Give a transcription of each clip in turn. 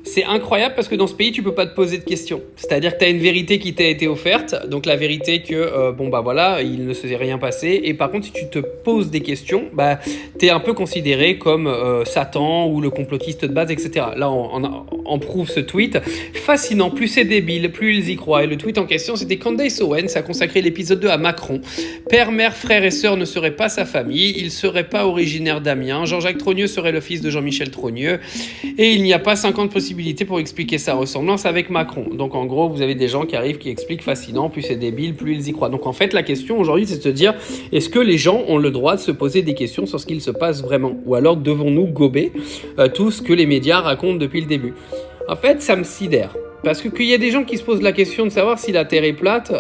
C'est incroyable parce que dans ce pays, tu peux pas te poser de questions. C'est-à-dire que tu as une vérité qui t'a été offerte, donc la vérité que, bon bah voilà, il ne s'est rien passé. Et par contre, si tu te poses des questions, bah t'es un peu considéré comme Satan ou le complotiste de base, etc. Là, on prouve ce tweet. Fascinant, plus c'est débile, plus ils y croient. Et le tweet en question, c'était Candace Owens a consacré l'épisode 2 à Macron. Père, mère, frère et sœur ne seraient pas sa famille, il serait pas originaire d'Amiens, Jean-Jacques Trogneux serait le fils de Jean-Michel Trogneux, et il n'y a pas 50 possibilités pour expliquer sa ressemblance avec Macron. Donc en gros, vous avez des gens qui arrivent qui expliquent fascinant, plus c'est débile, plus ils y croient. Donc en fait, la question aujourd'hui, c'est de se dire, est-ce que les gens ont le droit de se poser des questions sur ce qu'il se passe vraiment? Ou alors devons-nous gober tout ce que les médias racontent depuis le début? En fait, ça me sidère. Parce que qu'il y a des gens qui se posent la question de savoir si la Terre est plate,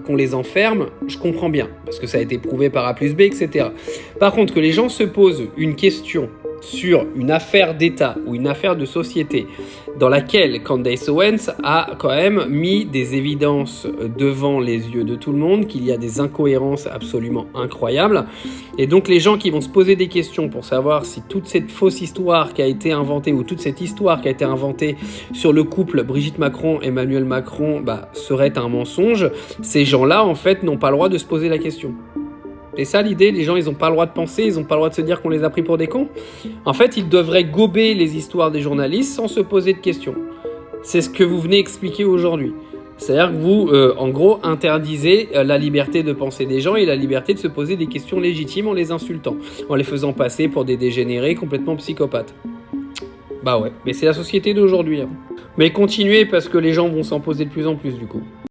qu'on les enferme, je comprends bien. Parce que ça a été prouvé par A plus B, etc. Par contre, que les gens se posent une question sur une affaire d'État ou une affaire de société dans laquelle Candace Owens a quand même mis des évidences devant les yeux de tout le monde, qu'il y a des incohérences absolument incroyables. Et donc les gens qui vont se poser des questions pour savoir si toute cette fausse histoire qui a été inventée ou toute cette histoire qui a été inventée sur le couple Brigitte Macron-Emmanuel Macron serait un mensonge, ces gens-là en fait n'ont pas le droit de se poser la question. C'est ça l'idée, les gens ils n'ont pas le droit de penser, ils n'ont pas le droit de se dire qu'on les a pris pour des cons. En fait, ils devraient gober les histoires des journalistes sans se poser de questions. C'est ce que vous venez expliquer aujourd'hui. C'est-à-dire que vous, en gros, interdisez la liberté de penser des gens et la liberté de se poser des questions légitimes en les insultant, en les faisant passer pour des dégénérés complètement psychopathes. Bah ouais, mais c'est la société d'aujourd'hui. Hein. Mais continuez parce que les gens vont s'en poser de plus en plus du coup.